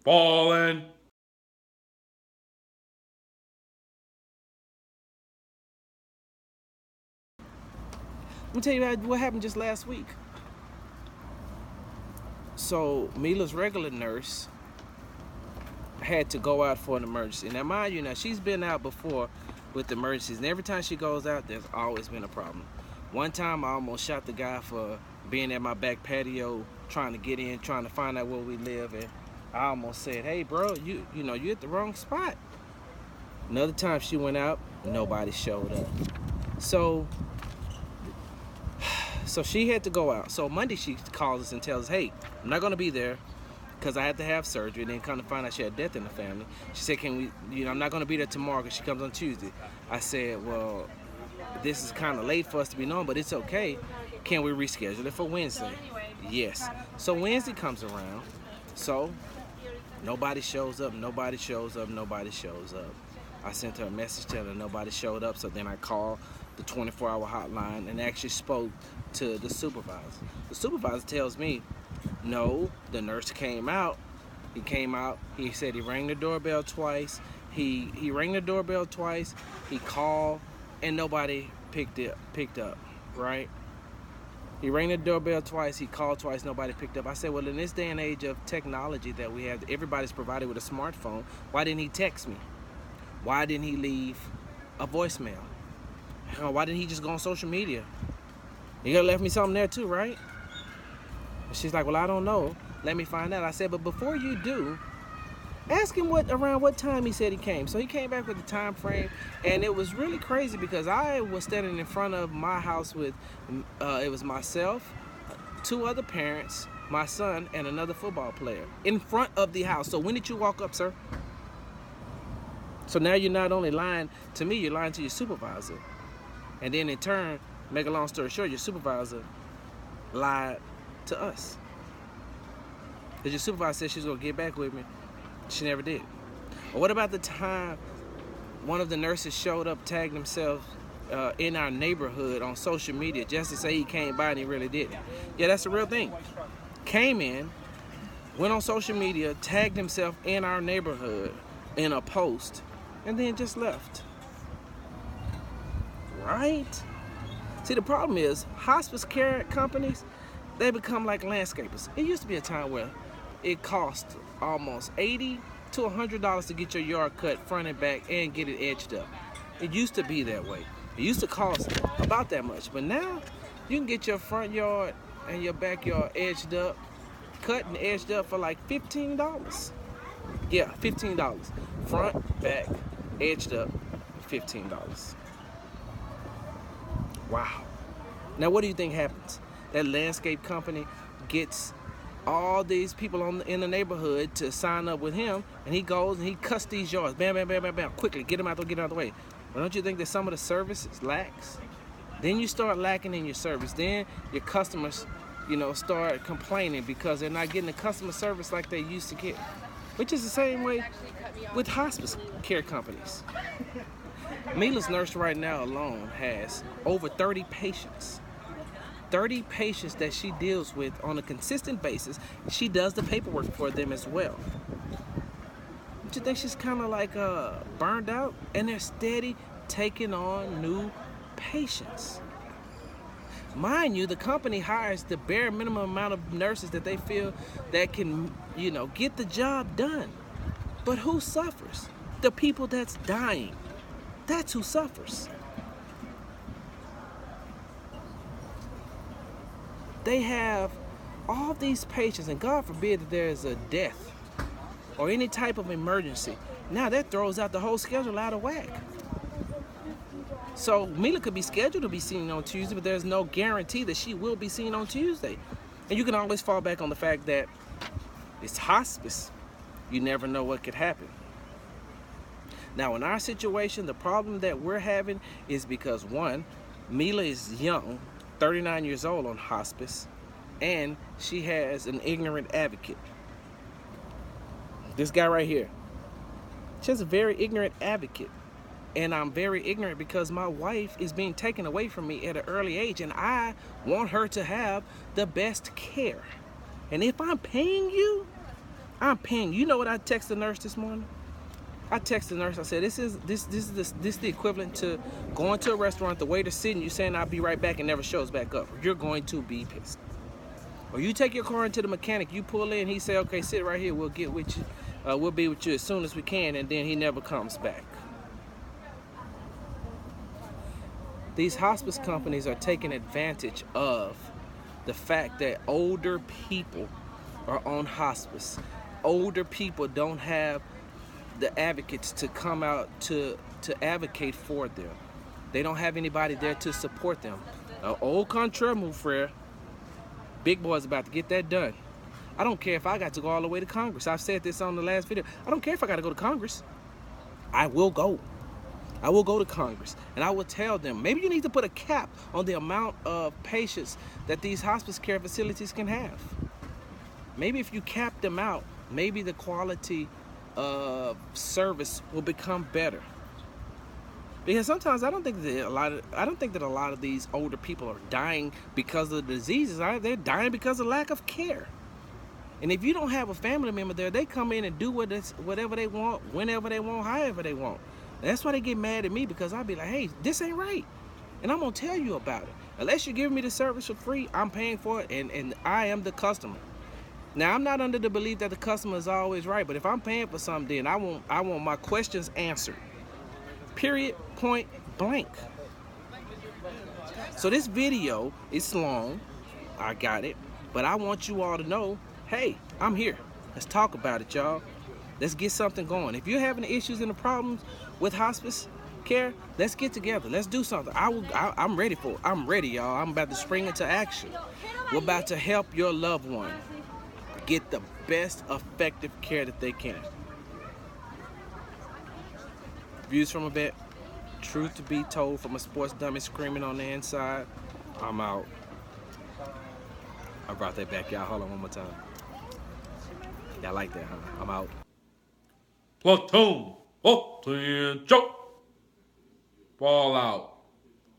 Fallen. Let me tell you what happened just last week. So Mila's regular nurse had to go out for an emergency. Now, mind you, she's been out before with emergencies, and every time she goes out, there's always been a problem. One time, I almost shot the guy for being at my back patio, trying to get in, trying to find out where we live, and I almost said, "Hey, bro, you at the wrong spot." Another time she went out, nobody showed up. So So she had to go out. So Monday she calls us and tells us, "Hey, I'm not gonna be there because I had to have surgery." And then come to find out she had death in the family. She said, "Can we? I'm not gonna be there tomorrow because she comes on Tuesday." I said, "Well, this is kind of late for us to be known, but it's okay. Can we reschedule it for Wednesday?" Yes. So Wednesday comes around. So nobody shows up. Nobody shows up. Nobody shows up. I sent her a message telling her nobody showed up. So then I called the 24-hour hotline and actually spoke to the supervisor. The supervisor tells me, "No, the nurse came out. He came out. He said he rang the doorbell twice. He rang the doorbell twice. He called, and nobody picked up. Right? He rang the doorbell twice. He called twice. Nobody picked up." I said, "Well, in this day and age of technology that we have, everybody's provided with a smartphone. Why didn't he text me? Why didn't he leave a voicemail? Why didn't he just go on social media? You could have left me something there too, right?" And she's like, "Well, I don't know. Let me find out." I said, "But before you do, ask him around what time he said he came." So he came back with the time frame, and it was really crazy because I was standing in front of my house with, it was myself, two other parents, my son, and another football player in front of the house. So when did you walk up, sir? So now you're not only lying to me, you're lying to your supervisor. And then in turn, make a long story short, your supervisor lied to us. Because your supervisor said she was going to get back with me. She never did. Or what about the time one of the nurses showed up, tagged themselves in our neighborhood on social media just to say he came by and he really didn't? Yeah, that's the real thing. Came in, went on social media, tagged himself in our neighborhood in a post, and then just left. Right? See, the problem is hospice care companies, they become like landscapers. It used to be a time where it cost almost $80 to $100 to get your yard cut front and back and get it edged up. It used to be that way. It used to cost about that much. But now you can get your front yard and your backyard edged up, cut and edged up for like $15. Yeah, $15. Front, back, edged up, $15. Wow. Now, what do you think happens? That landscape company gets all these people in the neighborhood to sign up with him, and he goes and he cuts these yards. Bam, bam, bam, bam, bam. Quickly, get them out of the way. Well, don't you think that some of the services lacks? Then you start lacking in your service. Then your customers, start complaining because they're not getting the customer service like they used to get. Which is the same way with hospice care companies. Mila's nurse right now alone has over 30 patients. 30 patients that she deals with on a consistent basis. She does the paperwork for them as well. Don't you think she's kind of like burned out? And they're steady taking on new patients. Mind you, the company hires the bare minimum amount of nurses that they feel that can, get the job done. But who suffers? The people that's dying. That's who suffers. They have all these patients, and God forbid that there is a death or any type of emergency. Now that throws out the whole schedule out of whack. So Mila could be scheduled to be seen on Tuesday, but there's no guarantee that she will be seen on Tuesday. And you can always fall back on the fact that it's hospice. You never know what could happen. Now, in our situation, the problem that we're having is because, one, Mila is young, 39 years old on hospice, and she has an ignorant advocate. This guy right here. She has a very ignorant advocate. And I'm very ignorant because my wife is being taken away from me at an early age, and I want her to have the best care. And if I'm paying you, I'm paying. You know what I texted the nurse this morning? I texted the nurse. I said, this is the equivalent to going to a restaurant, the waiter sitting, you saying I'll be right back and never shows back up. You're going to be pissed. Or you take your car into the mechanic, you pull in, he say, okay, sit right here, we'll get with you. We'll be with you as soon as we can, and then he never comes back. These hospice companies are taking advantage of the fact that older people are on hospice. Older people don't have the advocates to come out to advocate for them. They don't have anybody there to support them. Au contraire, mon frère, Big Boy's about to get that done. I don't care if I got to go all the way to Congress. I've said this on the last video. I don't care if I got to go to Congress. I will go. I will go to Congress, and I will tell them, maybe you need to put a cap on the amount of patients that these hospice care facilities can have. Maybe if you cap them out, maybe the quality of service will become better. Because sometimes I don't think that a lot of these older people are dying because of the diseases. They're dying because of lack of care. And if you don't have a family member there, they come in and do whatever they want, whenever they want, however they want. And that's why they get mad at me, because I'll be like, hey, this ain't right. And I'm going to tell you about it. Unless you give me the service for free, I'm paying for it, and I am the customer. Now, I'm not under the belief that the customer is always right, but if I'm paying for something, then I want my questions answered. Period, point blank. So this video is long. I got it. But I want you all to know, hey, I'm here. Let's talk about it, y'all. Let's get something going. If you're having issues and the problems with hospice care, let's get together. Let's do something. I'm ready for it. I'm ready, y'all. I'm about to spring into action. We're about to help your loved one get the best effective care that they can. Views from a vet. Truth to be told from a sports dummy screaming on the inside. I'm out. I brought that back, y'all. Hold on one more time. Y'all like that, huh? I'm out. Platoon, up to your joke. Fall out.